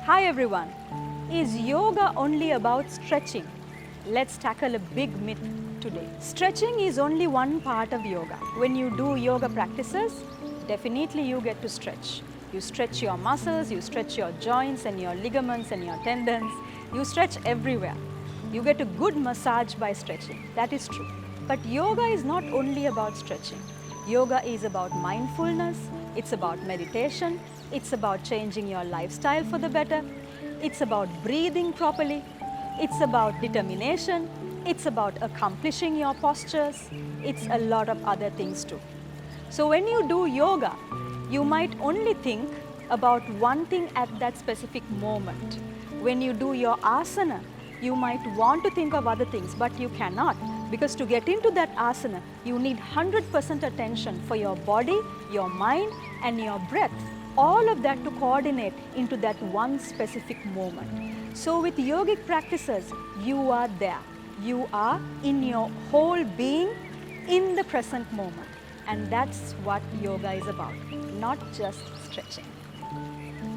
Hi everyone. Is yoga only about stretching? Let's tackle a big myth today. Stretching is only one part of yoga. When you do yoga practices, definitely you get to stretch. You stretch your muscles, you stretch your joints and your ligaments and your tendons. You stretch everywhere. You get a good massage by stretching. That is true. But yoga is not only about stretching. Yoga is about mindfulness, it's about meditation, it's about changing your lifestyle for the better, it's about breathing properly, it's about determination, it's about accomplishing your postures, it's a lot of other things too. So when you do yoga, you might only think about one thing at that specific moment. When you do your asana, you might want to think of other things, but you cannot, because to get into that asana, you need 100% attention for your body, your mind and your breath. All of that to coordinate into that one specific moment. So with yogic practices, you are there. You are in your whole being in the present moment. And that's what yoga is about, not just stretching.